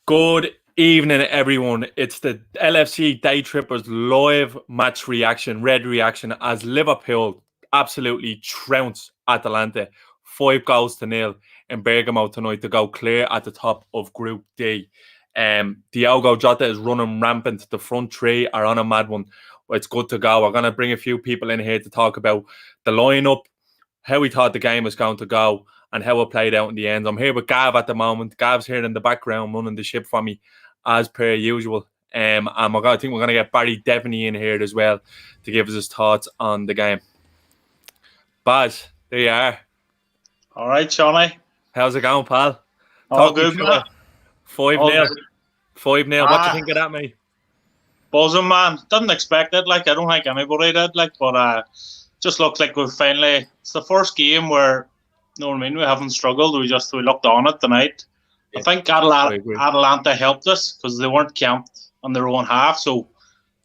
Good evening, everyone. It's the LFC Daytrippers live match reaction, red reaction, as Liverpool absolutely trounce Atalanta 5-0 in Bergamo tonight to go clear at the top of Group D. Diogo Jota is running rampant. The front three are on a mad one. It's good to go. We're going to bring a few people in here to talk about the lineup, how we thought the game was going to go, and how it played out in the end. I'm here with Gav at the moment. Gav's here in the background running the ship for me, as per usual. And I think we're going to get Barry Devaney in here as well to give us his thoughts on the game. Baz, there you are. All right, Seany. How's it going, pal? All good, man. 5-0. 5-0. What do you think of that, mate? Buzzing, man. Didn't expect it. I don't think anybody did. But just looks like we've finally... It's the first game where... You know what I mean? We haven't struggled. We looked on it tonight. Yeah, I think Atalanta helped us because they weren't camped on their own half, so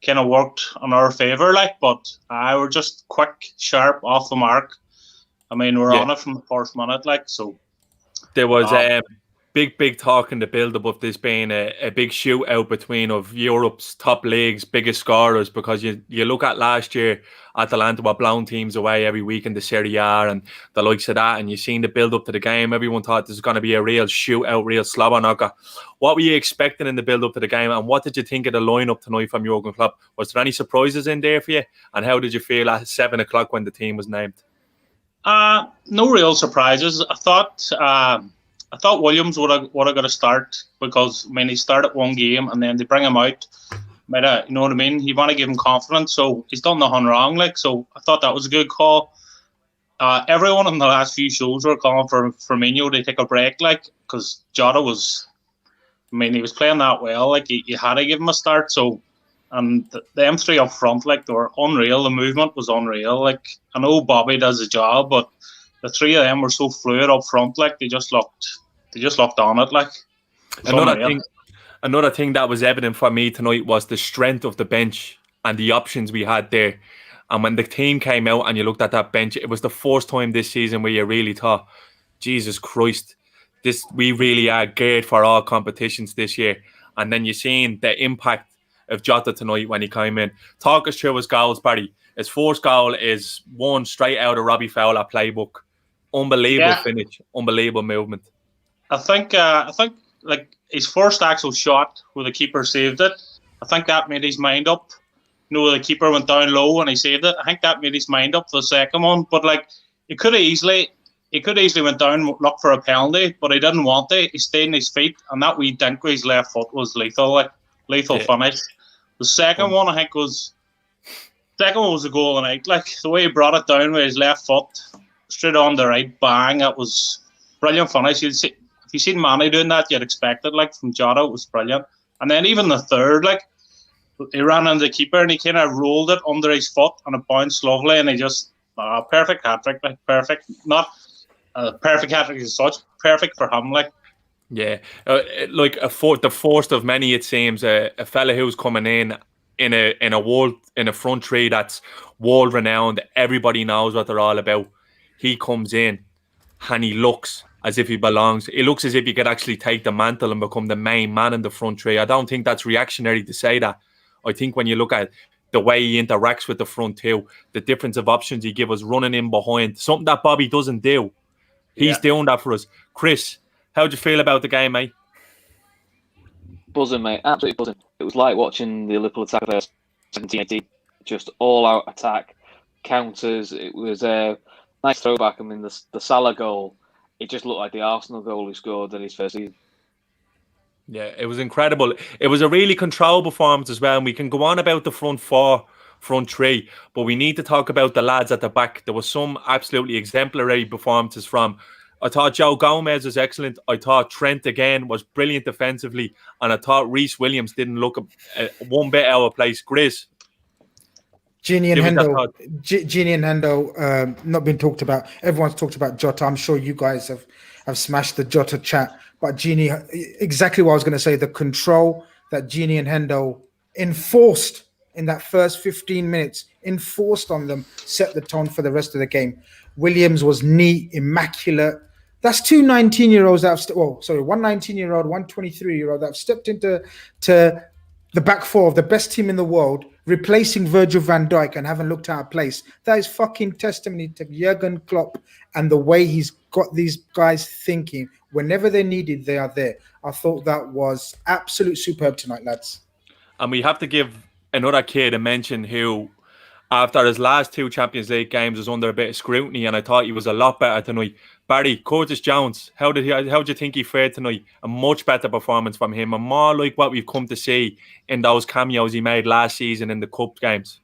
kind of worked on our favour. But we're just quick, sharp, off the mark. I mean, we're on it from the first minute. So there was big talk in the build-up of this being a big shootout between of Europe's top leagues, biggest scorers, because you look at last year, Atalanta were blowing teams away every week in the Serie A and the likes of that, and you've seen the build-up to the game. Everyone thought this was going to be a real shootout, real slobber knocker. What were you expecting in the build-up to the game, and what did you think of the lineup tonight from Jurgen Klopp? Was there any surprises in there for you, and how did you feel at 7 o'clock when the team was named? No real surprises. I thought Williams would have got to start because, he started one game and then they bring him out. You know what I mean? You want to give him confidence, so he's done nothing wrong. So I thought that was a good call. Everyone in the last few shows were calling for Firmino to take a break, because Jota was... he was playing that well. You had to give him a start. So, and the M3 up front, they were unreal. The movement was unreal. I know Bobby does the job, but the three of them were so fluid up front. They just looked on it. Another thing that was evident for me tonight was the strength of the bench and the options we had there. And when the team came out and you looked at that bench, it was the first time this season where you really thought, Jesus Christ, we really are geared for all competitions this year. And then you're seeing the impact of Jota tonight when he came in. Talk us through his goals, Barry. His first goal is one straight out of Robbie Fowler playbook. Unbelievable finish, unbelievable movement. I think his first actual shot where the keeper saved it, I think that made his mind up. The keeper went down low and he saved it. I think that made his mind up for the second one. But he could have easily went down and looked for a penalty, but he didn't want it. He stayed on his feet, and that wee dink with his left foot was lethal. Lethal finish. The second one, I think, was a goal of the night. The way he brought it down with his left foot, straight on the right, bang. That was brilliant finish. If you seen Manny doing that, you'd expect it. From Jota, it was brilliant. And then even the third, he ran into the keeper and he kind of rolled it under his foot and it bounced lovely, and he just perfect hat trick. Perfect, not perfect hat trick as such. Perfect for him. Yeah, the first of many, it seems. A fella who's coming in a front three that's world renowned. Everybody knows what they're all about. He comes in and he looks as if he belongs. It looks as if he could actually take the mantle and become the main man in the front three. I don't think that's reactionary to say that. I think when you look at the way he interacts with the front two, the difference of options he gives us running in behind, something that Bobby doesn't do. He's doing that for us. Chris, how'd you feel about the game, mate? Buzzing, mate. Absolutely buzzing. It was like watching the Liverpool attack of 17-18. Just all-out attack, counters. It was a nice throwback. The Salah goal, it just looked like the Arsenal goal he scored in his first season. Yeah, it was incredible. It was a really controlled performance as well. And we can go on about the front four, front three, but we need to talk about the lads at the back. There was some absolutely exemplary performances from I thought Joe Gomez was excellent. I thought Trent again was brilliant defensively, and I thought Reece Williams didn't look one bit out of place. Grizz. Gini and Hendo, not been talked about. Everyone's talked about Jota. I'm sure you guys have smashed the Jota chat. But Gini, exactly what I was going to say, the control that Gini and Hendo enforced in that first 15 minutes, enforced on them, set the tone for the rest of the game. Williams was neat, immaculate. That's two 19-year-olds that have, one 19-year-old, one 23-year-old that have stepped into the back four of the best team in the world, replacing Virgil van Dijk and haven't looked out of place. That is fucking testimony to Jurgen Klopp and the way he's got these guys thinking. Whenever they're needed, they are there. I thought that was absolute superb tonight, lads. And we have to give another kid a mention who, after his last two Champions League games, was under a bit of scrutiny, and I thought he was a lot better tonight. Barry, Curtis Jones, how do you think he fared tonight? A much better performance from him, and more like what we've come to see in those cameos he made last season in the cup games.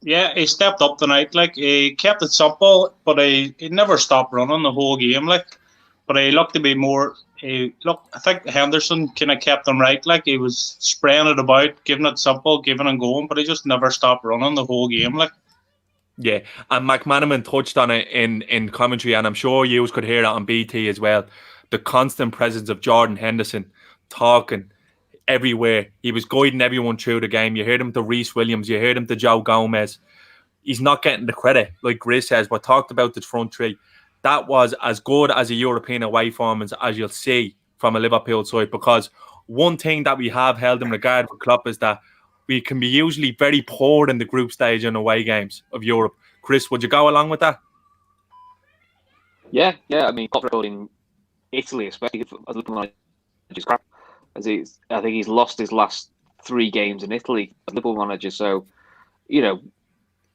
Yeah, he stepped up tonight. Like, he kept it simple, but he never stopped running the whole game. Like, but he looked to be more. I think Henderson kind of kept him right. Like, he was spraying it about, giving it simple, giving and going, but he just never stopped running the whole game. Like. Yeah, and McManaman touched on it in commentary, and I'm sure you could hear it on BT as well. The constant presence of Jordan Henderson talking everywhere. He was guiding everyone through the game. You heard him to Reece Williams, you heard him to Joe Gomez. He's not getting the credit, like Grizz says, but talked about the front three. That was as good as a European away performance as you'll see from a Liverpool side, because one thing that we have held in regard with Klopp is that we can be usually very poor in the group stage in away games of Europe. Chris, would you go along with that? Yeah. I mean, Klopp record in Italy, especially as Liverpool manager's crap. I think he's lost his last 3 games in Italy as Liverpool manager. So,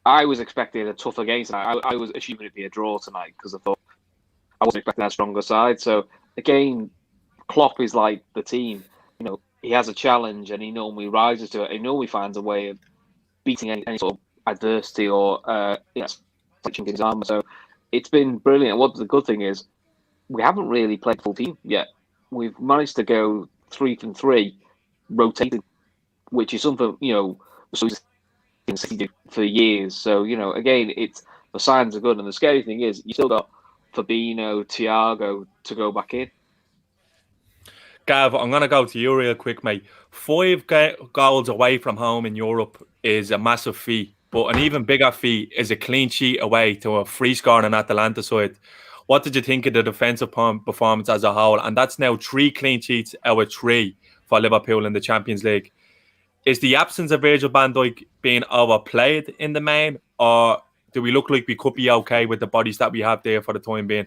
I was expecting a tougher game tonight. I was assuming it'd be a draw tonight because I thought I wasn't expecting a stronger side. So again, Klopp is like the team. He has a challenge and he normally rises to it. He normally finds a way of beating any sort of adversity or switching his armour. So it's been brilliant. What the good thing is, we haven't really played full team yet. We've managed to go 3 from 3, rotating, which is something for years. So again, the signs are good. And the scary thing is, you still got Fabinho, Thiago to go back in. Gav, I'm going to go to you real quick, mate. 5 goals away from home in Europe is a massive feat, but an even bigger feat is a clean sheet away to a free score on Atalanta side. What did you think of the defensive performance as a whole? And that's now 3 clean sheets out of 3 for Liverpool in the Champions League. Is the absence of Virgil van Dijk being overplayed in the main, or do we look like we could be okay with the bodies that we have there for the time being?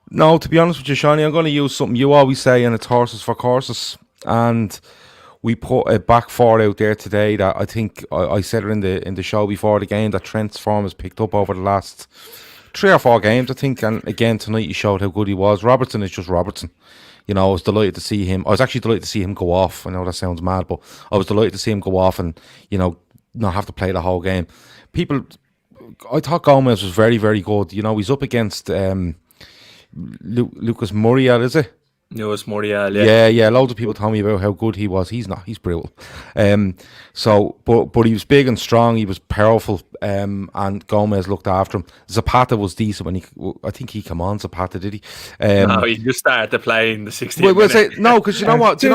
No, to be honest with you, Seany, I'm going to use something you always say, and it's horses for courses. And we put a back four out there today that I think I said it in the show before the game that Trent's form has picked up over the last 3 or 4 games, I think. And again tonight he showed how good he was. Robertson is just Robertson. I was delighted to see him. I was actually delighted to see him go off. I know that sounds mad, but I was delighted to see him go off and not have to play the whole game. I thought Gomez was very, very good. He's up against Lucas Muriel, is it? Lucas Muriel, yeah. Yeah. Loads of people told me about how good he was. He's not. He's brutal. But he was big and strong. He was powerful. And Gomez looked after him. Zapata was decent I think he came on. Zapata, did he? No, he just started to play in the 60th minute. No, because you know what? Too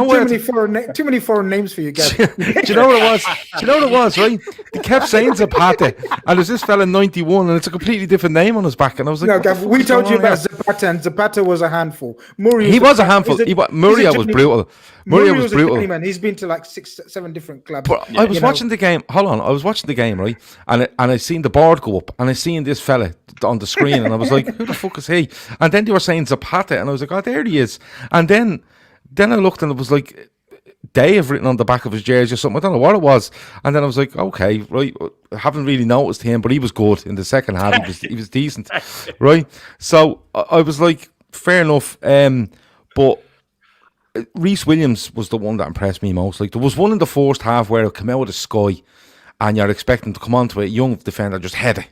many foreign names for you guys. Do you know what it was? Do you know what it was, right? He kept saying Zapata, and there's this fella 91, and it's a completely different name on his back. And I was like, no, Gav, we told you about Zapata, and Zapata was a handful. He was a handful. Muriel was brutal. Muriel was brutal. Man. He's been to like 6-7 different clubs. But I was watching the game. Hold on, I was watching the game, right? And I seen the board go up, and I seen this fella on the screen, and I was like, "Who the fuck is he?" And then they were saying Zapata, and I was like, "Oh, there he is." And then I looked, and it was like Dave written on the back of his jersey or something. I don't know what it was. And then I was like, "Okay, right." I haven't really noticed him, but he was good in the second half. He was decent, right? So I was like, fair enough. But Reece Williams was the one that impressed me most. Like, there was one in the first half where it came out of the sky and you're expecting to come onto a young defender, just head it.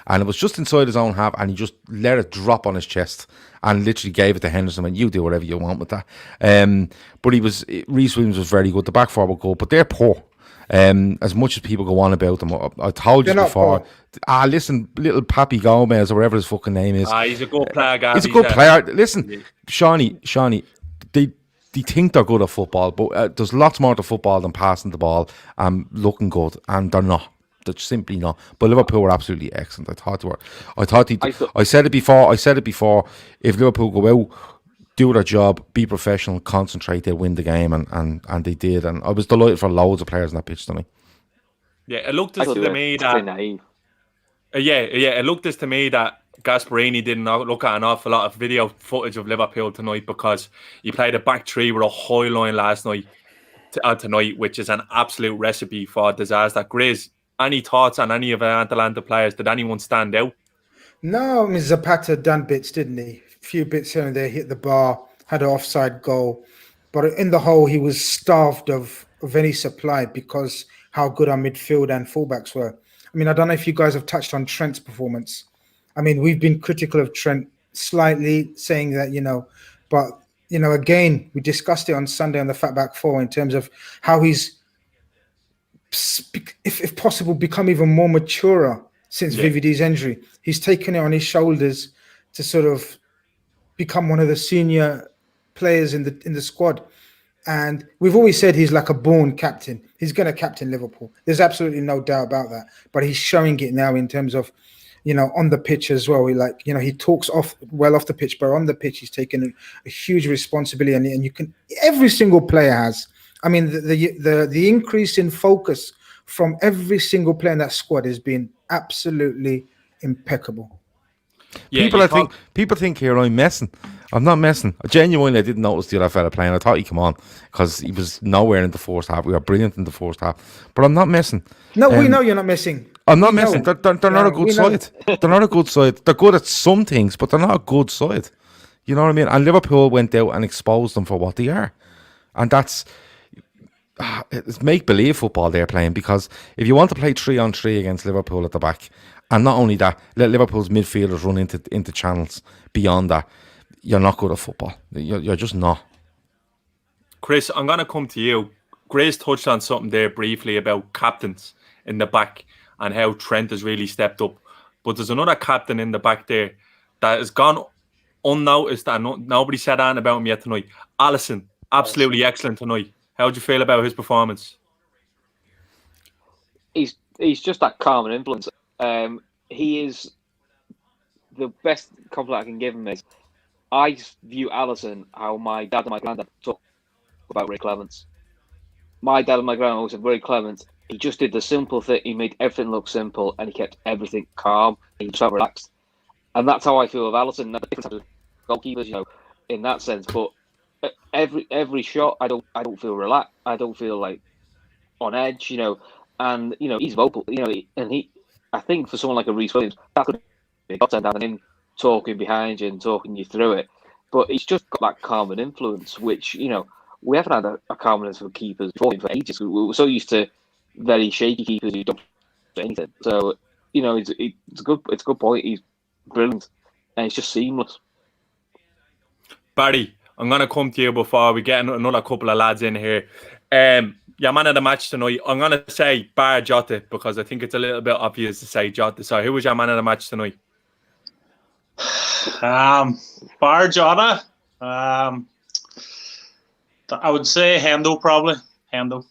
and it was just inside his own half, and he just let it drop on his chest and literally gave it to Henderson, and you do whatever you want with that. But Reece Williams was very good. The back four were good, but they're poor. As much as people go on about them, I told you before. Listen, little Papi Gomez or whatever his fucking name is. He's a good player, Gav. He's a good player. Listen, Seany, they think they're good at football, but there's lots more to football than passing the ball and looking good, and they're not. They're simply not. But Liverpool were absolutely excellent. I said it before. If Liverpool go out, do their job, be professional, concentrate, they'll win the game, and they did. And I was delighted for loads of players on that pitch to me. Yeah, it looked as to me that. It looked as to me that Gasperini didn't look at an awful lot of video footage of Liverpool tonight, because he played a back three with a high line last night tonight, which is an absolute recipe for disaster. Grizz, any thoughts on any of the Atalanta players? Did anyone stand out? No, I mean, Zapata done bits, didn't he? A few bits here and there, hit the bar, had an offside goal. But in the whole, he was starved of any supply because how good our midfield and fullbacks were. I mean, I don't know if you guys have touched on Trent's performance. I mean, we've been critical of Trent slightly, saying that, but, again, we discussed it on Sunday on the Fatback 4 in terms of how he's, if possible, become even more maturer since VVD's injury. He's taken it on his shoulders to sort of become one of the senior players in the squad. And we've always said he's like a born captain. He's going to captain Liverpool. There's absolutely no doubt about that. But he's showing it now in terms of, on the pitch as well. He talks off the pitch, but on the pitch, he's taken a huge responsibility. And you can, every single player has. I mean, the increase in focus from every single player in that squad has been absolutely impeccable. Yeah, people think here I'm messing. I'm not messing. Genuinely, I didn't notice the other fella playing. I thought he'd come on because he was nowhere in the first half. We were brilliant in the first half, but I'm not messing. No, we know you're not messing. I'm not messing. They're not a good side. They're not a good side. They're good at some things, but they're not a good side. You know what I mean? And Liverpool went out and exposed them for what they are, and it's make-believe football they're playing, because if you want to play 3-on-3 against Liverpool at the back, and not only that, let Liverpool's midfielders run into channels beyond that, you're not good at football. You're just not. Chris, I'm going to come to you. Grace touched on something there briefly about captains in the back and how Trent has really stepped up. But there's another captain in the back there that has gone unnoticed, and nobody said anything about him yet tonight. Alisson, absolutely excellent tonight. How do you feel about his performance? He's just that calm and influence. He is the best compliment I can give him is I view Alisson how my dad and my granddad talk about Ray Clements. My dad and my granddad always said Ray Clements. He just did the simple thing. He made everything look simple, and he kept everything calm. He just felt relaxed, and that's how I feel of Alisson. That's different types of goalkeepers, in that sense. But every shot, I don't feel relaxed. I don't feel like on edge, And he's vocal, and I think for someone like a Reece Williams, that could be a godsend having him talking behind you and talking you through it. But he's just got that calm and influence, which we haven't had a calmness for keepers before for ages. We're so used to very shaky keepers who don't do anything. So it's a good point. He's brilliant, and it's just seamless. Barry, I'm gonna come to you before we get another couple of lads in here. Your man of the match tonight, I'm going to say bar Jota, because I think it's a little bit obvious to say Jota. So who was your man of the match tonight? Bar Jota, I would say Hendo, probably. Hendo.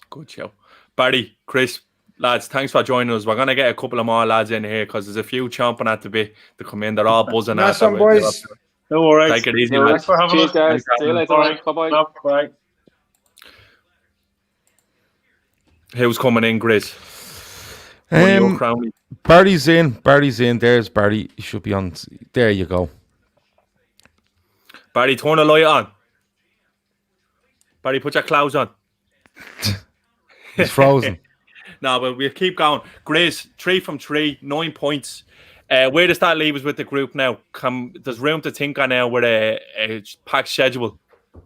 Good show. Barry, Chris, lads, thanks for joining us. We're going to get a couple of more lads in here because there's a few chomping at the bit to come in. They're all buzzing. Nice one, boys. No worries. Take it easy, lads. Thanks for having us. Cheers, guys. See you later. Bye-bye. Bye. Who's coming in, Grizz? Barry's in. There's Barry. He should be on. There you go. Barry, turn the light on. Barry, put your clouds on. He's frozen. No, but we'll keep going. Grizz, 3 from 3, 9 points. Where does that leave us with the group now? There's room to think on now with a packed schedule.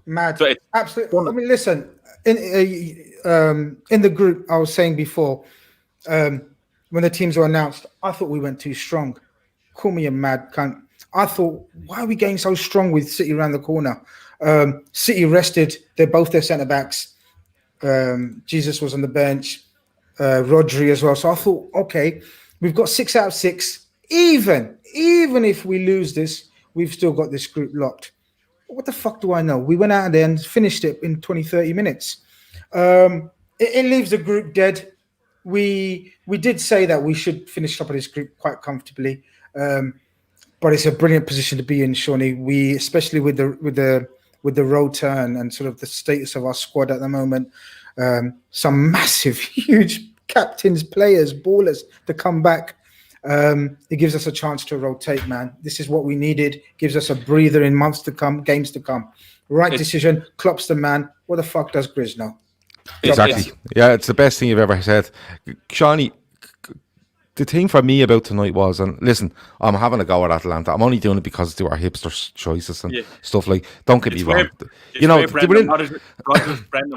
Mad. So absolutely. I mean, listen. In the group, I was saying before, when the teams were announced, I thought we went too strong. Call me a mad cunt. I thought, why are we getting so strong with City around the corner? City rested. They're both their centre backs. Jesus was on the bench. Rodri as well. So I thought, okay, we've got 6 out of 6. Even if we lose this, we've still got this group locked. What the fuck do I know? We went out there and finished it in 20, 30 minutes. It leaves the group dead. We did say that we should finish top of this group quite comfortably. But it's a brilliant position to be in, Seany. We, especially with the road turn and sort of the status of our squad at the moment, some massive, huge captains, players, ballers to come back. It gives us a chance to rotate, man. This is what we needed. Gives us a breather in months to come, games to come. Right decision. Klopp's the man. What the fuck does Grizz know? Exactly. Yeah, it's the best thing you've ever said. Seany, the thing for me about tonight was, and listen, I'm having a go at Atalanta. I'm only doing it because they were hipster choices and stuff like. Don't get me wrong. You know, Brendan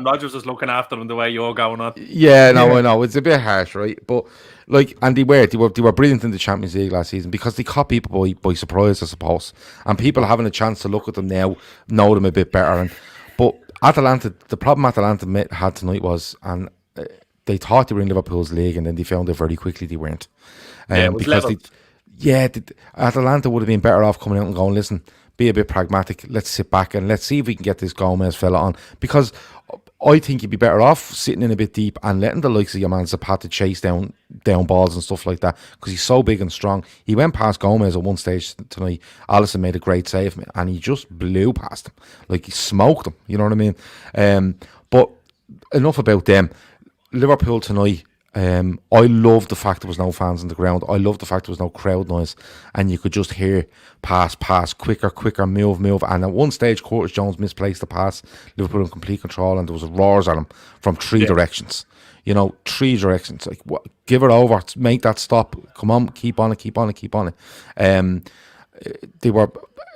Rodgers is looking after them the way you're going on. Yeah, no, I know it's a bit harsh, right? But like, and they were brilliant in the Champions League last season because they caught people by surprise, I suppose. And people having a chance to look at them now know them a bit better. But Atalanta, the problem Atalanta had tonight was, and they thought they were in Liverpool's league, and then they found out very quickly they weren't. Because Atalanta would have been better off coming out and going, listen, be a bit pragmatic. Let's sit back and let's see if we can get this Gomez fella on. Because I think you'd be better off sitting in a bit deep and letting the likes of your man Zapata chase down balls and stuff like that, because he's so big and strong. He went past Gomez at one stage tonight. Alisson made a great save and he just blew past him. Like, he smoked him, you know what I mean? But enough about them. Liverpool tonight, I love the fact there was no fans on the ground. I love the fact there was no crowd noise, and you could just hear pass, quicker, move. And at one stage, Curtis Jones misplaced the pass. Liverpool in complete control, and there was roars at him from 3 directions. You know, 3 directions. Like, what? Give it over, make that stop. Come on, keep on it. They were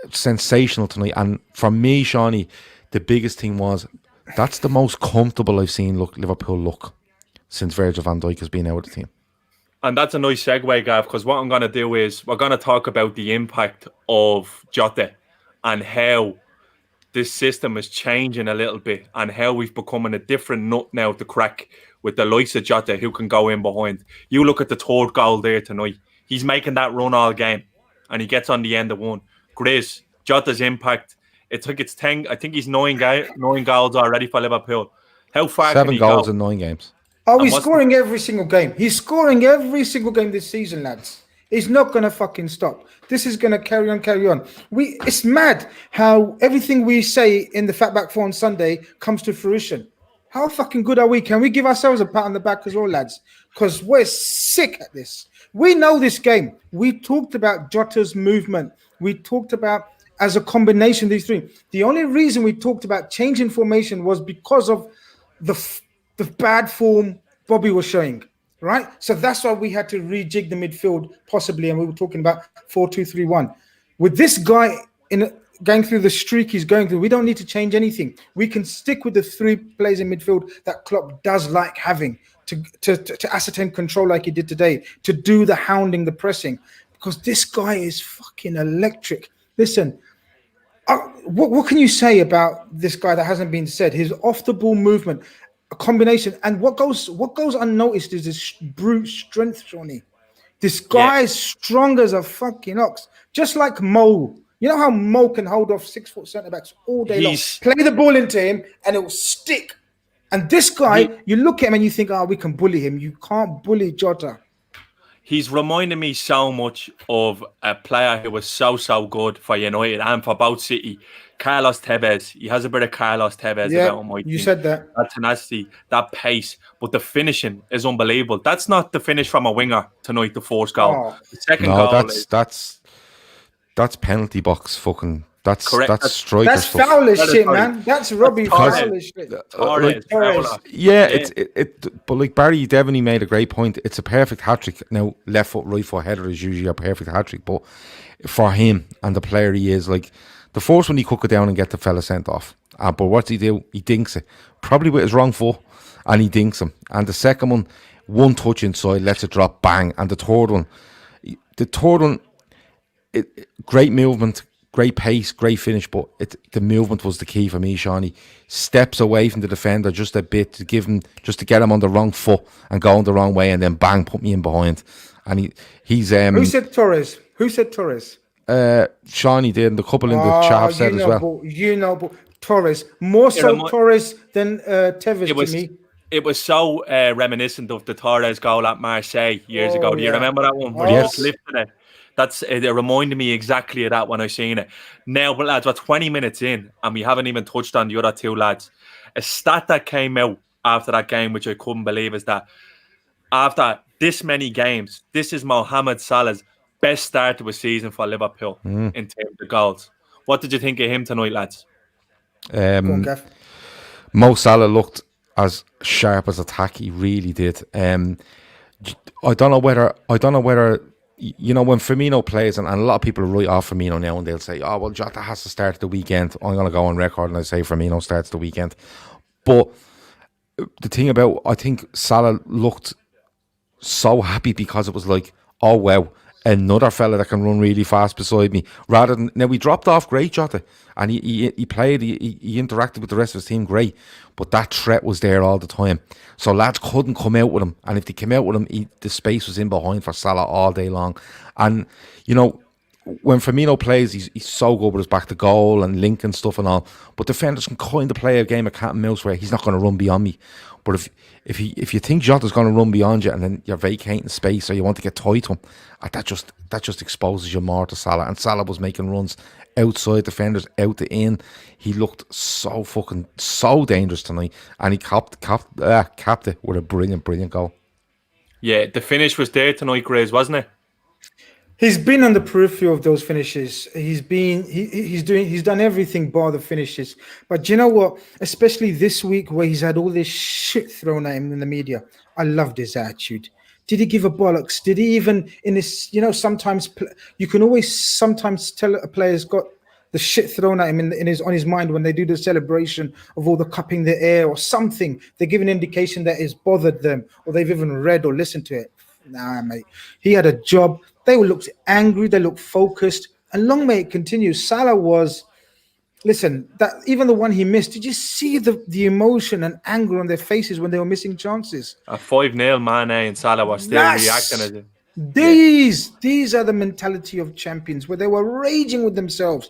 sensational tonight, and for me, Seany, the biggest thing was that's the most comfortable I've seen Liverpool look since Virgil van Dijk has been out of the team. And that's a nice segue, Gav, because what I'm going to do is we're going to talk about the impact of Jota and how this system is changing a little bit and how we've become a different nut now to crack with the likes of Jota who can go in behind. You look at the 3rd goal there tonight. He's making that run all game and he gets on the end of one. Grizz, Jota's impact. It's like it's 10. I think he's 9 goals already for Liverpool. How far 7 can he goals go? in 9 games. Oh, he's scoring every single game. He's scoring every single game this season, lads. He's not going to fucking stop. This is going to carry on. It's mad how everything we say in the Fatback 4 on Sunday comes to fruition. How fucking good are we? Can we give ourselves a pat on the back as well, lads? Because we're sick at this. We know this game. We talked about Jota's movement. We talked about as a combination of these 3. The only reason we talked about changing formation was because of the bad form Bobby was showing, right? So that's why we had to rejig the midfield possibly, and we were talking about 4-2-3-1. With this guy going through the streak he's going through, we don't need to change anything. We can stick with the 3 players in midfield that Klopp does like having to ascertain control like he did today, to do the hounding, the pressing, because this guy is fucking electric. Listen, what can you say about this guy that hasn't been said? His off-the-ball movement, a combination, and what goes unnoticed is his brute strength, Seany. This guy is strong as a fucking ox, just like Mo. You know how Mo can hold off 6-foot centre backs all day long, play the ball into him, and it will stick. And this guy, you look at him and you think, we can bully him. You can't bully Jota. He's reminding me so much of a player who was so good for United and for both City, Carlos Tevez. He has a bit of Carlos Tevez about him. You said that. That tenacity, that pace, but the finishing is unbelievable. That's not the finish from a winger tonight, the 4th goal. The second goal that's penalty box fucking. That's correct. That's striker that's stuff. Foul as shit, man. That's Robbie foul as shit. But like Barry Devaney made a great point. It's a perfect hat trick. Now, left foot, right foot header is usually a perfect hat trick, but for him and the player he is, like the first one he could go down and get the fella sent off. But what's he do? He dinks it, probably with his wrong foot, and he dinks him. And the second one touch inside, lets it drop, bang. And the third one, great movement, great pace, great finish, but the movement was the key for me, Seany. Steps away from the defender just a bit to get him on the wrong foot and going the wrong way, and then bang, put me in behind. And he's Who said Torres? Seany did, and the couple in the chat said as well. But Torres, more so Torres than Tevez to me. It was so reminiscent of the Torres goal at Marseille years ago. Do you remember that one? Where he just lifted it. It reminded me exactly of that when I seen it. Now, but lads, we're 20 minutes in, and we haven't even touched on the other two lads. A stat that came out after that game, which I couldn't believe, is that after this many games, this is Mohamed Salah's best start to a season for Liverpool in terms of goals. What did you think of him tonight, lads? Mo Salah looked as sharp as attack. He really did. I don't know whether you know, when Firmino plays, and a lot of people write off Firmino now, and they'll say, "Oh well, Jota has to start the weekend." I'm going to go on record and I say Firmino starts the weekend. But the thing about, I think Salah looked so happy because it was like, oh wow, another fella that can run really fast beside me. Rather than, now we dropped off great, Jota, and he played, he interacted with the rest of his team great, but that threat was there all the time. So lads couldn't come out with him, and if they came out with him, the space was in behind for Salah all day long. And you know, when Firmino plays, he's so good with his back to goal and link and stuff and all. But defenders can kind of play a game of cat and mouse where he's not going to run beyond me. But if you think Jota's going to run beyond you, and then you're vacating space, or you want to get tight to him, that just exposes you more to Salah. And Salah was making runs outside defenders, out to in. He looked so dangerous tonight, and he capped it with a brilliant goal. Yeah, the finish was there tonight, Graves, wasn't it? He's been on the periphery of those finishes. He's done everything bar the finishes. But do you know what? Especially this week where he's had all this shit thrown at him in the media. I loved his attitude. Did he give a bollocks? Did he even in this? You know, sometimes you can always sometimes tell a player's got the shit thrown at him on his mind when they do the celebration of all the cupping the air or something. They give an indication that it's bothered them, or they've even read or listened to it. Nah, mate. He had a job. They looked angry. They looked focused. And long may it continue. Salah was, listen, that even the one he missed, did you see the emotion and anger on their faces when they were missing chances? A 5-0 Mane and Salah were still reacting as it. These are the mentality of champions where they were raging with themselves.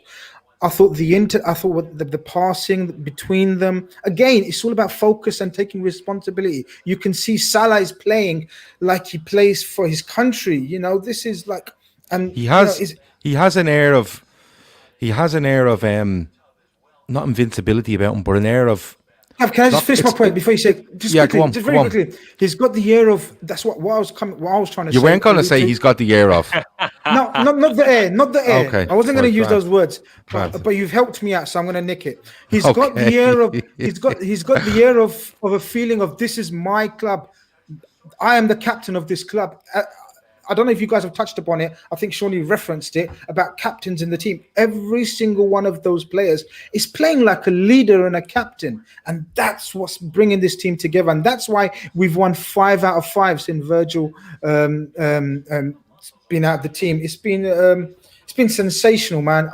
I thought the passing between them, again, it's all about focus and taking responsibility. You can see Salah is playing like he plays for his country. You know, this is like, and he has an air of not invincibility about him, but an air of. Can I just finish my point before you say? Quickly. He's got the air of. That's what I was trying to say. You weren't going to say he's got the air of. No, not the air. Okay. I wasn't going to use those words, but you've helped me out, so I'm going to nick it. He's got the air of. He's got the air of a feeling of, this is my club. I am the captain of this club. I don't know if you guys have touched upon it. I think Seany referenced it about captains in the team. Every single one of those players is playing like a leader and a captain. And that's what's bringing this team together. And that's why we've won 5 out of 5 since Virgil been out of the team. It's been sensational, man.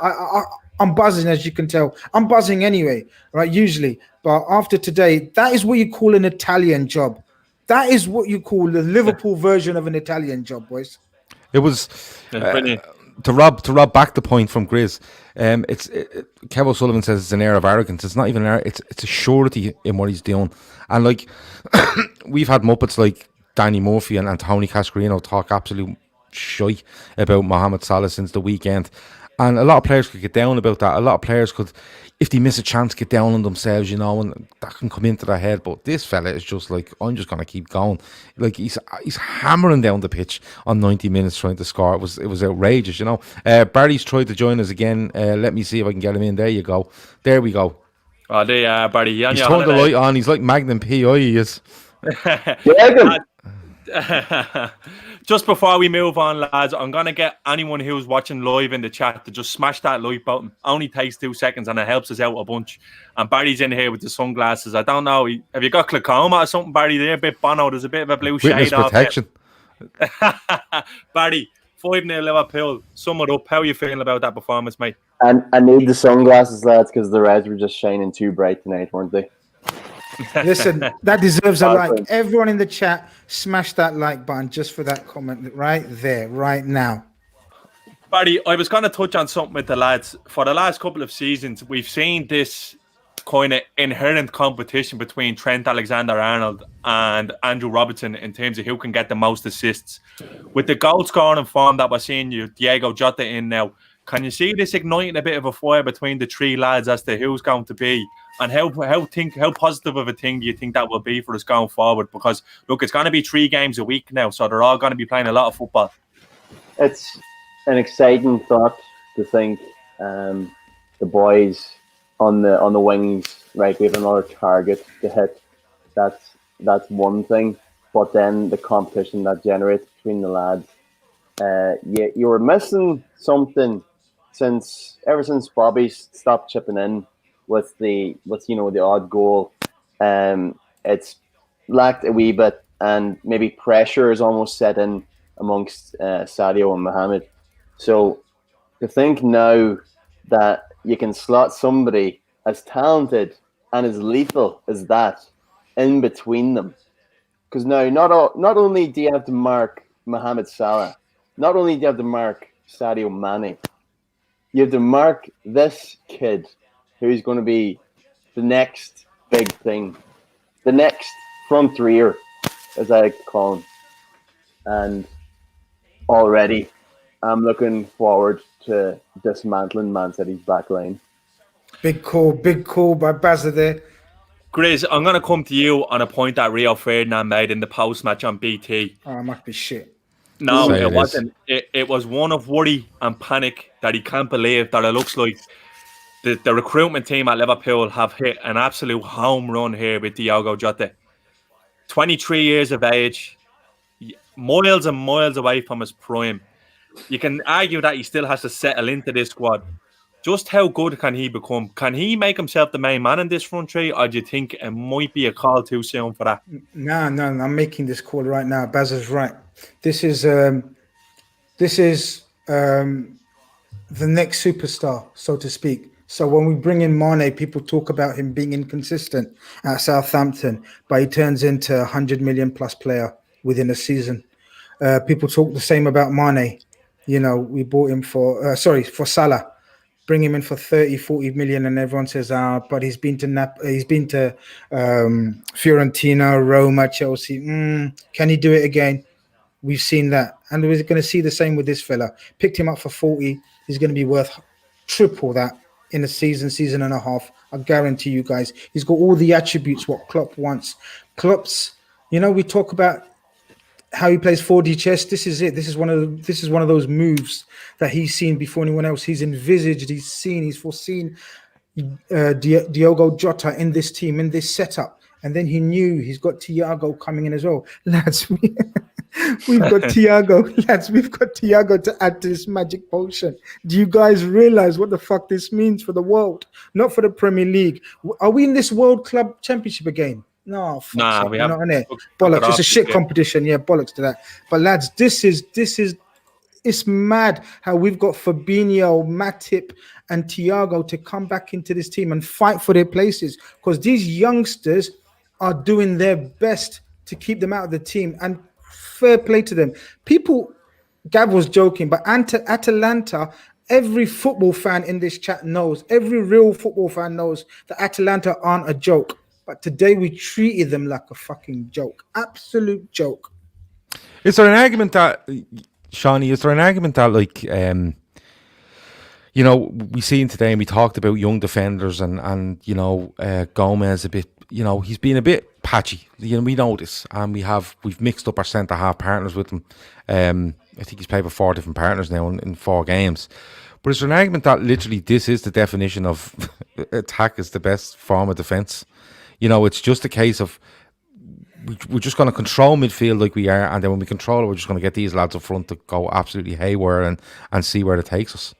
I'm buzzing, as you can tell. I'm buzzing anyway, right, usually. But after today, that is what you call an Italian job. That is what you call the Liverpool version of an Italian job, boys. It was to rob back the point from Grizz. Kev O'Sullivan says it's an air of arrogance. It's not even an air. It's a surety in what he's doing. And like we've had Muppets like Danny Murphy and Tony Cascarino talk absolute shite about Mohamed Salah since the weekend. And a lot of players could get down about that. A lot of players could, if they miss a chance, get down on themselves, you know, and that can come into their head. But this fella is just like, I'm just going to keep going. Like, he's hammering down the pitch on 90 minutes trying to score. It was outrageous, you know. Barry's tried to join us again. Let me see if I can get him in. There you go. There we go. Oh, there you are, Barry. He's turned the light on. He's like Magnum P.I. He is. Just before we move on, lads, I'm going to get anyone who's watching live in the chat to just smash that like button. Only takes 2 seconds and it helps us out a bunch. And Barry's in here with the sunglasses. I don't know. Have you got glaucoma or something, Barry? They're a bit bono. There's a bit of a blue Witness shade off protection. Barry, 5-0 Liverpool. Sum it up. How are you feeling about that performance, mate? And I need the sunglasses, lads, because the Reds were just shining too bright tonight, weren't they? Listen, that deserves a like. Everyone in the chat, smash that like button just for that comment right there, right now. Barry, I was going to touch on something with the lads. For the last couple of seasons, we've seen this kind of inherent competition between Trent Alexander-Arnold and Andrew Robertson in terms of who can get the most assists. With the goal scoring form that we're seeing you, Diogo Jota in now, can you see this igniting a bit of a fire between the three lads as to who's going to be? And how positive of a thing do you think that will be for us going forward? Because, look, it's going to be 3 games a week now, so they're all going to be playing a lot of football. It's an exciting thought to think the boys on the wings, right? We have another target to hit. That's one thing. But then the competition that generates between the lads, you were missing something ever since Bobby stopped chipping in with the odd goal. It's lacked a wee bit, and maybe pressure is almost set in amongst Sadio and Mohamed. So to think now that you can slot somebody as talented and as lethal as that in between them, because now not only do you have to mark Mohamed Salah, not only do you have to mark Sadio Mane, you have to mark this kid who's going to be the next big thing, the next front rear, as I like to call him. And already I'm looking forward to dismantling Man City's back line. Big call by Bazza there. Grizz, I'm going to come to you on a point that Rio Ferdinand made in the post-match on BT. Oh, it must be shit. No, it wasn't. It was one of worry and panic that he can't believe that it looks like the recruitment team at Liverpool have hit an absolute home run here with Diogo Jota. 23 years of age, miles and miles away from his prime. You can argue that he still has to settle into this squad. Just how good can he become? Can he make himself the main man in this front three, or do you think it might be a call too soon for that? No, I'm making this call right now. Baz is right. This is the next superstar, so to speak. So when we bring in Mane, people talk about him being inconsistent at Southampton, but he turns into a 100 million plus player within a season. People talk the same about Mane. You know, we bought him for Salah. Bring him in for 30, 40 million, and everyone says, but he's been to Fiorentina, Roma, Chelsea. Can he do it again? We've seen that. And we're going to see the same with this fella. Picked him up for 40. He's going to be worth triple that in a season and a half. I guarantee you guys. He's got all the attributes what Klopp wants. Klopp's, we talk about how he plays 4D chess. This is it. This is one of those moves that he's seen before anyone else. He's envisaged, he's foreseen Diogo Jota in this team, in this setup. And then he knew he's got Thiago coming in as well. Lads, we've got Thiago. Lads, we've got Thiago to add to this magic potion. Do you guys realize what the fuck this means for the world? Not for the Premier League. Are we in this World Club Championship again? No, we have not in it. Bollocks. It's a shit competition. Yeah, bollocks to that. But lads, this is it's mad how we've got Fabinho, Matip, and Thiago to come back into this team and fight for their places, because these youngsters are doing their best to keep them out of the team. And fair play to them. Gav was joking, but Atalanta, every football fan in this chat knows, every real football fan knows that Atalanta aren't a joke. But today we treated them like a fucking joke. Absolute joke. Is there an argument that, Seany, like, we seen today and we talked about young defenders and Gomez a bit, he's been a bit patchy. We know this, and we've mixed up our centre-half partners with him. I think he's played with 4 different partners now in 4 games. But is there an argument that literally this is the definition of attack is the best form of defence? It's just a case of we're just going to control midfield like we are, and then when we control it, we're just going to get these lads up front to go absolutely haywire and see where it takes us.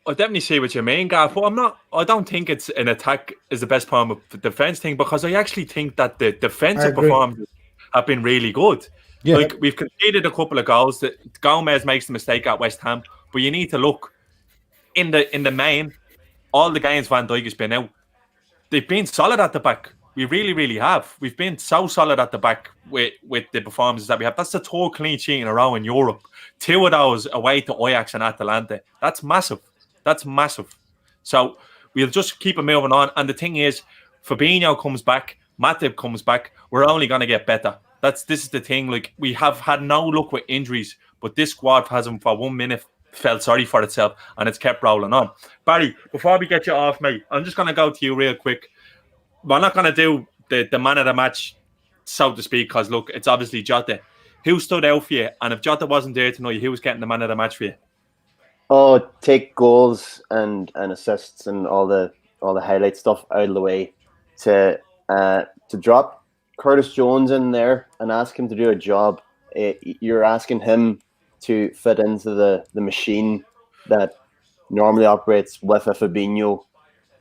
I definitely see what you mean, Gav, but I don't think it's an attack is the best part of the defence thing, because I actually think that the defensive performances have been really good. Yeah. Like, we've conceded a couple of goals. That Gomez makes the mistake at West Ham, but you need to look in the main. All the games Van Dijk has been out, they've been solid at the back. We really, really have. We've been so solid at the back with the performances that we have. That's the 3rd clean sheet in a row in Europe. 2 of those away to Ajax and Atalanta. That's massive. That's massive. So we'll just keep it moving on. And the thing is, Fabinho comes back, Matip comes back. We're only going to get better. This is the thing. Like, we have had no luck with injuries, but this squad hasn't for 1 minute felt sorry for itself, and it's kept rolling on. Barry, before we get you off, mate, I'm just going to go to you real quick. We're not going to do the man of the match, so to speak, because, look, it's obviously Jota. Who stood out for you? And if Jota wasn't there tonight, who was getting the man of the match for you? Oh, take goals and assists and all the highlight stuff out of the way. To drop Curtis Jones in there and ask him to do a job. You're asking him to fit into the machine that normally operates with a Fabinho,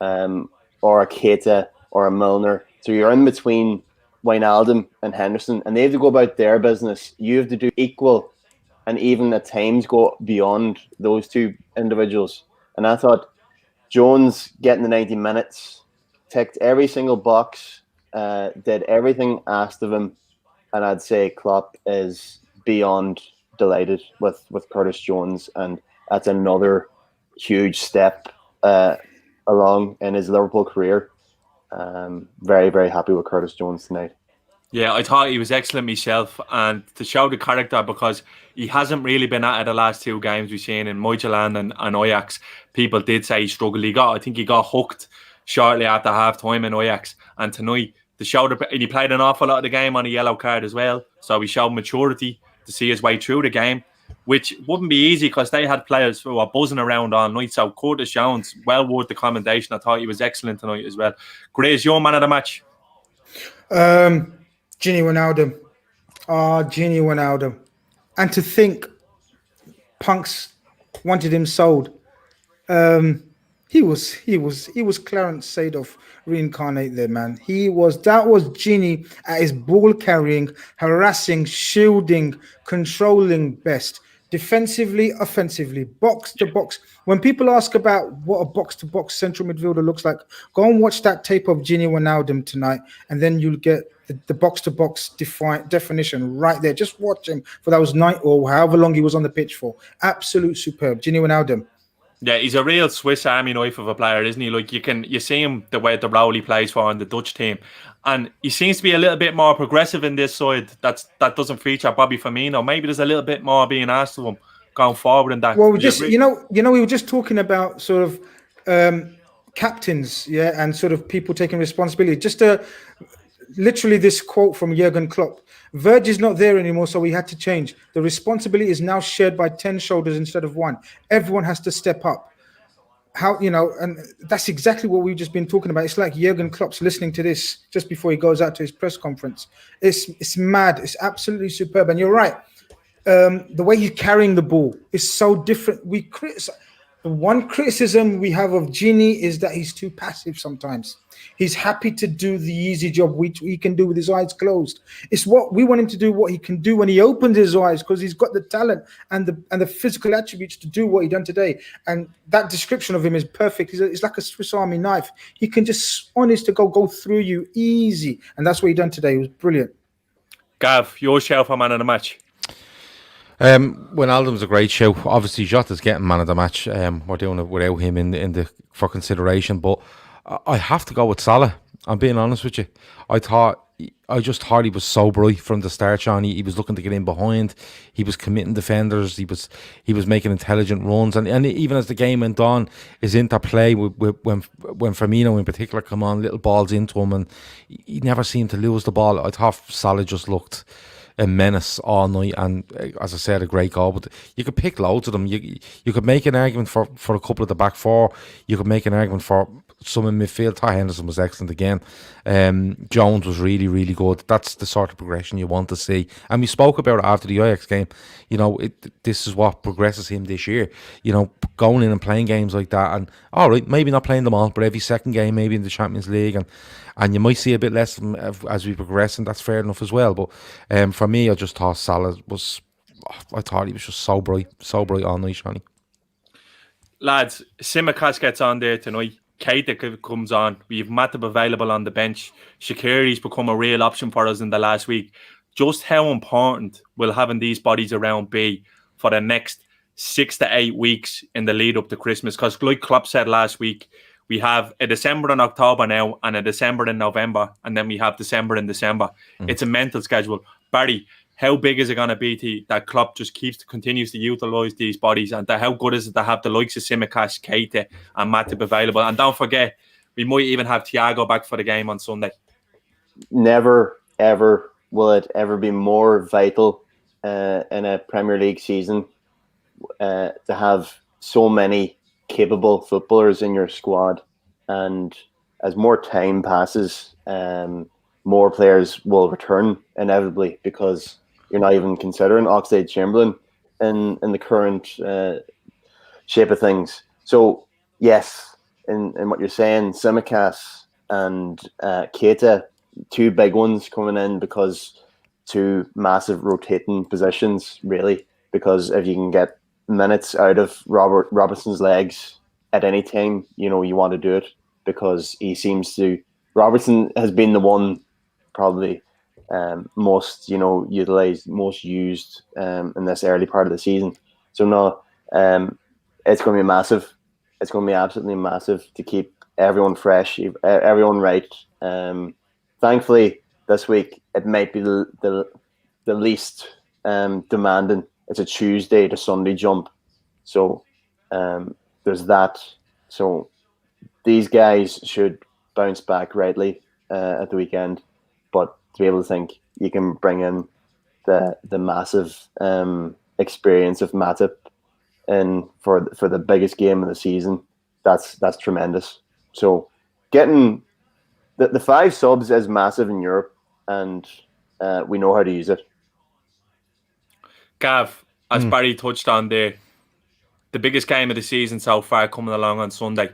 or a Keita or a Milner. So you're in between Wijnaldum and Henderson, and they have to go about their business. You have to do equal and even at times go beyond those two individuals. And I thought Jones getting the 90 minutes, ticked every single box, did everything asked of him, and I'd say Klopp is beyond delighted with Curtis Jones, and that's another huge step along in his Liverpool career. Very, very happy with Curtis Jones tonight. Yeah, I thought he was excellent myself, and to show the character, because he hasn't really been at it the last 2 games we've seen in Midtjylland and Ajax. People did say he struggled. I think he got hooked shortly after half time in Ajax, and tonight and he played an awful lot of the game on a yellow card as well, so he showed maturity to see his way through the game, which wouldn't be easy because they had players who were buzzing around all night. So Curtis Jones, well worth the commendation. I thought he was excellent tonight as well. Grace, your man of the match? Gini Wijnaldum. Gini Wijnaldum. And to think Punks wanted him sold. He was Clarence Seedorf reincarnated there, man. That was Gini at his ball carrying, harassing, shielding, controlling best. Defensively, offensively, box to box. When people ask about what a box to box central midfielder looks like, go and watch that tape of Gini Wijnaldum tonight, and then you'll get the box to box definition right there. Just watch him for those 9 or however long he was on the pitch for. Absolute superb. Gini Wijnaldum. Yeah, he's a real Swiss Army knife of a player, isn't he? Like, you see him the way the role he plays for on the Dutch team, and he seems to be a little bit more progressive in this side. That doesn't feature Bobby Firmino. Maybe there's a little bit more being asked of him going forward in that. Well, we were just talking about sort of captains, yeah, and sort of people taking responsibility. Just literally this quote from Jurgen Klopp: Verge is not there anymore, so we had to change. The responsibility is now shared by 10 shoulders instead of 1. Everyone has to step up. And that's exactly what we've just been talking about. It's like Jurgen Klopp's listening to this just before he goes out to his press conference. It's mad. It's absolutely superb. And you're right. The way he's carrying the ball is so different. The one criticism we have of Gini is that he's too passive sometimes. He's happy to do the easy job which he can do with his eyes closed. It's what we want him to do, what he can do when he opens his eyes, because he's got the talent and the physical attributes to do what he done today. And that description of him is perfect. It's like a Swiss Army knife. He can just honest to go through you easy. And that's what he done today. It was brilliant. Gav, your shout for man of the match. Wijnaldum's a great show. Obviously, Jota's getting man of the match. We're doing it without him for consideration, but I have to go with Salah. I'm being honest with you. I just thought he was so bright from the start, Sean. He was looking to get in behind. He was committing defenders. He was making intelligent runs, and even as the game went on, his interplay when Firmino in particular come on, little balls into him, and he never seemed to lose the ball. I thought Salah just looked a menace all night, and as I said, a great goal. But you could pick loads of them. You could make an argument for a couple of the back 4. You could make an argument for some in midfield. Ty Henderson was excellent again. Jones was really, really good. That's the sort of progression you want to see. And we spoke about it after the Ajax game. You know, this is what progresses him this year. You know, going in and playing games like that, and all right, maybe not playing them all, but every second game, maybe in the Champions League, and you might see a bit less of him as we progress, and that's fair enough as well. But for me, I just thought Salah was. I thought he was just so bright all night, Shani. Lads, Tsimikas gets on there tonight. Keita comes on. We have Matip available on the bench. Shaqiri's become a real option for us in the last week. Just how important will having these bodies around be for the next 6 to 8 weeks in the lead up to Christmas? Because like Klopp said last week, we have a December and October now, and a December and November, and then we have December and December. It's a mental schedule. Barry, how big is it going to be that Klopp just continues to utilise these bodies, and how good is it to have the likes of Tsimikas, Keita and Matip available? And don't forget, we might even have THIAGO back for the game on Sunday. Never, ever will it ever be more vital in a Premier League season to have so many capable footballers in your squad. And as more time passes, more players will return inevitably, because you're not even considering Oxlade-Chamberlain in the current shape of things. So yes, in what you're saying, Tsimikas and Keita, two big ones coming in, because two massive rotating positions, really. Because if you can get minutes out of Robertson's legs at any time, you know, you want to do it, because he seems to. Robertson has been the one probably most, you know, utilized, most used in this early part of the season. So no, it's going to be massive. It's going to be absolutely massive to keep everyone fresh, everyone right. Thankfully, this week it might be the least demanding. It's a Tuesday to Sunday jump, so there's that. So these guys should bounce back rightly at the weekend. But to be able to think you can bring in the massive experience of Matip in for the biggest game of the season, that's tremendous. So getting the 5 subs is massive in Europe, and we know how to use it. Gav, as Barry touched on there, the biggest game of the season so far coming along on Sunday.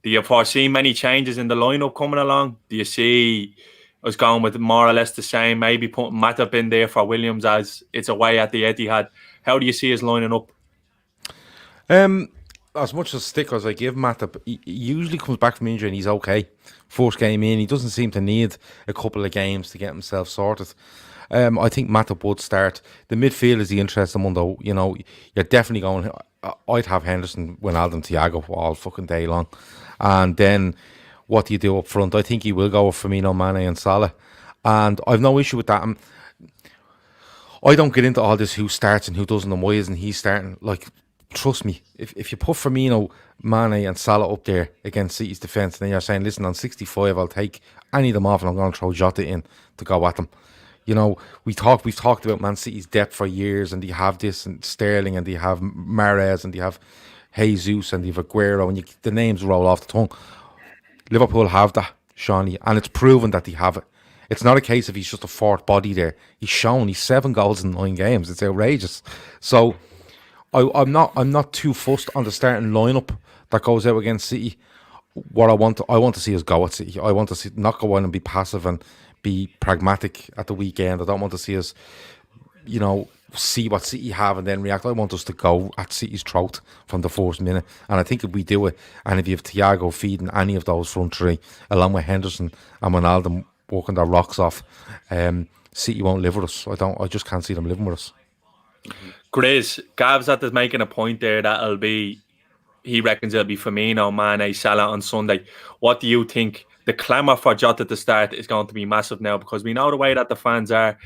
Do you foresee many changes in the lineup coming along? Do you see us going with more or less the same, maybe putting Matip in there for Williams as it's away at the Etihad? How do you see us lining up? As much as stick as I give Matip, he usually comes back from injury and he's okay. First game in, he doesn't seem to need a couple of games to get himself sorted. I think Matip would start. The midfield is the interesting one, though. You know, you're definitely going. I'd have Henderson, Wijnaldum, THIAGO all fucking day long, and then what do you do up front? I think he will go with Firmino, Mane, and Salah, and I've no issue with that. I don't get into all this who starts and who doesn't and why isn't he starting. Like, trust me, if you put Firmino, Mane, and Salah up there against City's defence, then you're saying, listen, on 65, I'll take any of them off and I'm going to throw Jota in to go at them. You know, we've talked about Man City's depth for years, and they have this, and Sterling, and they have Mahrez, and they have Jesus, and they have Aguero, and the names roll off the tongue. Liverpool have that, Seany, and it's proven that they have it. It's not a case of he's just a fourth body there. He's 7 goals in 9 games. It's outrageous. So I'm not too fussed on the starting lineup that goes out against City. What I want to see us go at City. I want to see not go on and be passive and be pragmatic at the weekend. I don't want to see us, you know, see what City have and then react. I want us to go at City's throat from the first minute. And I think if we do it, and if you have THIAGO feeding any of those front three, along with Henderson and Wijnaldum walking their rocks off, City won't live with us. I just can't see them living with us. Chris, Gav's at this making a point there that he reckons it'll be Firmino, Mane, Salah on Sunday. What do you think? The clamour for Jota to start is going to be massive now, because we know the way that the fans are.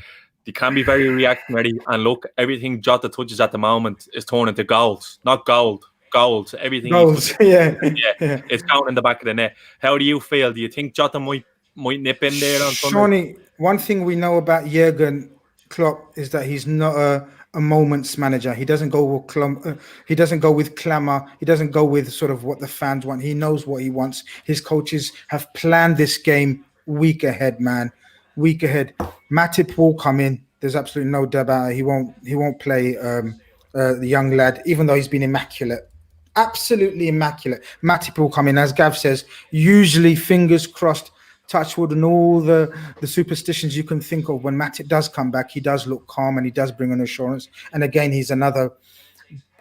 They can be very reactionary, and look, everything Jota touches at the moment is turning into goals, not gold. Goals, everything. Goals, yeah. It's going in the back of the net. How do you feel? Do you think Jota might nip in there on Sunday? Shawnee, one thing we know about Jurgen, Klopp is that he's not a moments manager. He doesn't go with he doesn't go with clamor. He doesn't go with sort of what the fans want. He knows what he wants. His coaches have planned this game week ahead, man. Week ahead. Matip will come in. There's absolutely no doubt about it. He won't play the young lad, even though he's been immaculate. Absolutely immaculate. Matip will come in, as Gav says, usually fingers crossed, touch wood, and all the superstitions you can think of. When Matip does come back, he does look calm and he does bring an assurance. And again, he's another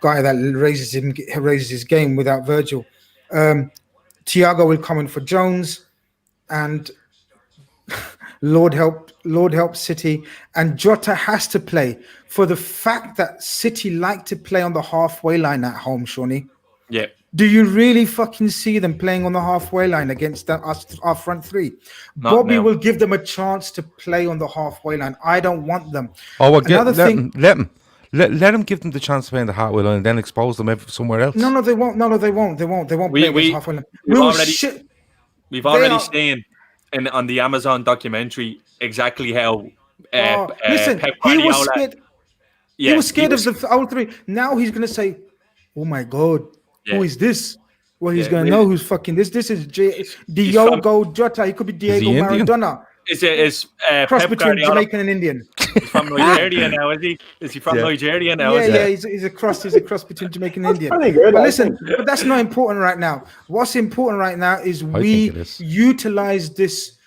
guy that raises his game without Virgil. THIAGO will come in for Jones, and Lord help City. And Jota has to play for the fact that City like to play on the halfway line at home, Shawnee. Yeah. Do you really fucking see them playing on the halfway line against our front three? Bobby will give them a chance to play on the halfway line. I don't want them. Oh, well, let him give them the chance to play on the halfway line and then expose them somewhere else. No, they won't. No, they won't. They won't play on the halfway line. We've already seen on the Amazon documentary exactly how. Listen, he was scared. Yeah, he was scared of the old three. Now he's going to say, "Oh my God, who is this?" Well, he's going to know who's fucking this. This is Diogo Jota. He could be Diego Maradona. Is cross between Jamaican and Indian. He's from Nigeria now, is he? Is he from Nigeria now? Yeah, he's a cross. He's a cross between Jamaican and Indian. Good, but listen, but that's not important right now. What's important right now is we utilize this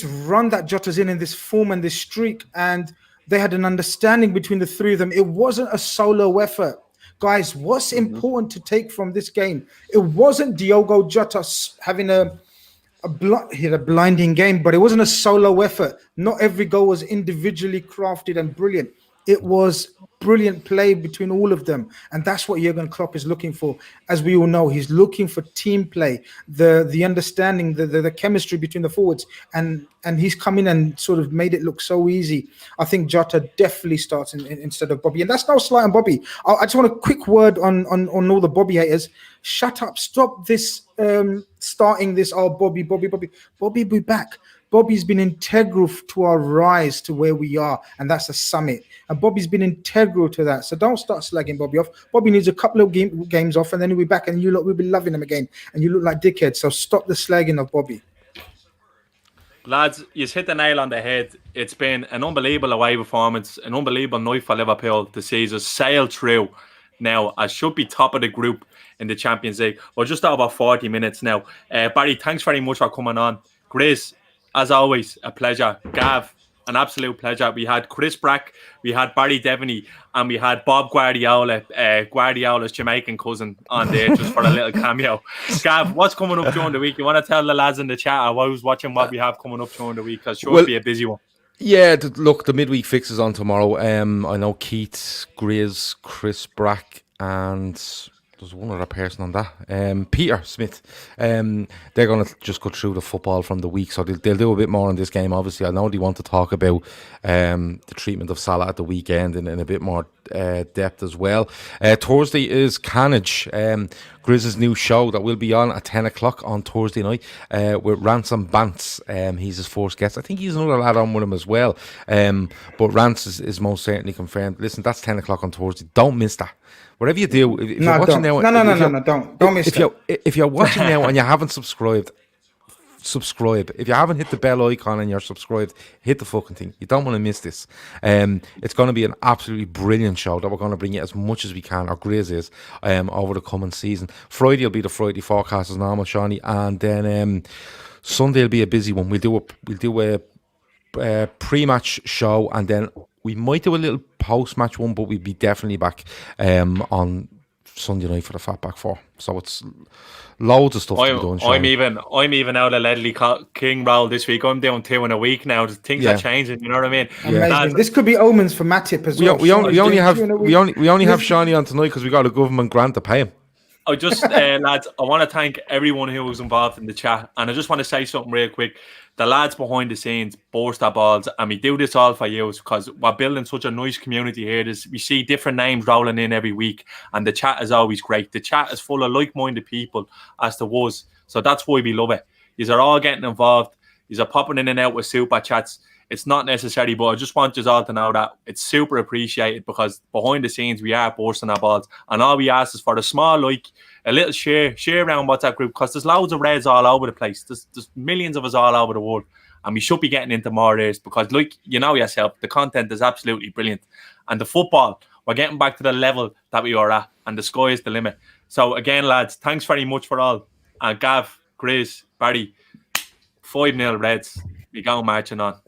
run that Jota's in this form and this streak, and they had an understanding between the three of them. It wasn't a solo effort. Guys, what's important to take from this game? It wasn't Diogo Jota having he had a blinding game, but it wasn't a solo effort. Not every goal was individually crafted and brilliant. It was brilliant play between all of them, and that's what Jurgen Klopp is looking for. As we all know, he's looking for team play, the understanding, the chemistry between the forwards, and he's come in and sort of made it look so easy. I think Jota definitely starts instead of Bobby, and that's no slight on Bobby. I just want a quick word on all the Bobby haters. Shut up! Stop this starting this. Oh, Bobby, be back. Bobby's been integral to our rise to where we are, and that's a summit. And Bobby's been integral to that. So don't start slagging Bobby off. Bobby needs a couple of games off, and then he'll be back, and we'll be loving him again. And you look like dickheads. So stop the slagging of Bobby. Lads, you hit the nail on the head. It's been an unbelievable away performance, an unbelievable night for Liverpool to see us sail through now. I should be top of the group in the Champions League. We're just at about 40 minutes now. Barry, thanks very much for coming on. Grizz, as always, a pleasure. Gav, an absolute pleasure. We had Chris Brack, we had Barry Devaney, and we had Bob Guardiola, Guardiola's Jamaican cousin, on there just for a little cameo. Gav, what's coming up during the week? You want to tell the lads in the chat I was watching what we have coming up during the week? Because sure, it'll be a busy one. Yeah, look, the midweek fix is on tomorrow. I know Keith, Grizz, Chris Brack, and there's one other person on that. Peter Smith. They're going to just go through the football from the week, so they'll do a bit more on this game. Obviously, I know they want to talk about the treatment of Salah at the weekend in a bit more depth as well. Thursday is Carnage, Grizz's new show that will be on at 10 o'clock on Thursday night with Ransom Bantz. He's his first guest. I think he's another lad on with him as well. But Rance is most certainly confirmed. Listen, that's 10 o'clock on Thursday. Don't miss that. Whatever you do, if you're watching now, don't miss it. If you're watching now and you haven't subscribed, subscribe. If you haven't hit the bell icon and you're subscribed, hit the fucking thing. You don't want to miss this. It's going to be an absolutely brilliant show that we're going to bring you as much as we can, or Grizz is, over the coming season. Friday will be the Friday forecast as normal, Shawnee, and then Sunday will be a busy one. We'll do a pre-match show, and then we might do a little post-match one, but we'll be definitely back on Sunday night for the Fatback 4. So it's loads of stuff to be done. I'm even out of Ledley King role this week. I'm doing 2 in a week now. Things are changing. You know what I mean? Amazing. This could be omens for Matip as well. We only have Shawnee on tonight because we got a government grant to pay him. I just lads, I want to thank everyone who was involved in the chat, and I just want to say something real quick. The lads behind the scenes burst our balls, and we do this all for you because we're building such a nice community here. We see different names rolling in every week, and the chat is always great. The chat is full of like-minded people, as there was, so that's why we love it. Yous are all getting involved. Yous are popping in and out with super chats. It's not necessary, but I just want you all to know that it's super appreciated, because behind the scenes we are bursting our balls, and all we ask is for the small like, a little share around WhatsApp group, because there's loads of Reds all over the place. There's millions of us all over the world, and we should be getting into more areas, because like you know yourself, the content is absolutely brilliant, and the football, we're getting back to the level that we were at, and the sky is the limit. So again, lads, thanks very much for all. And Gav, Chris, Barry, 5-0 Reds. We go marching on.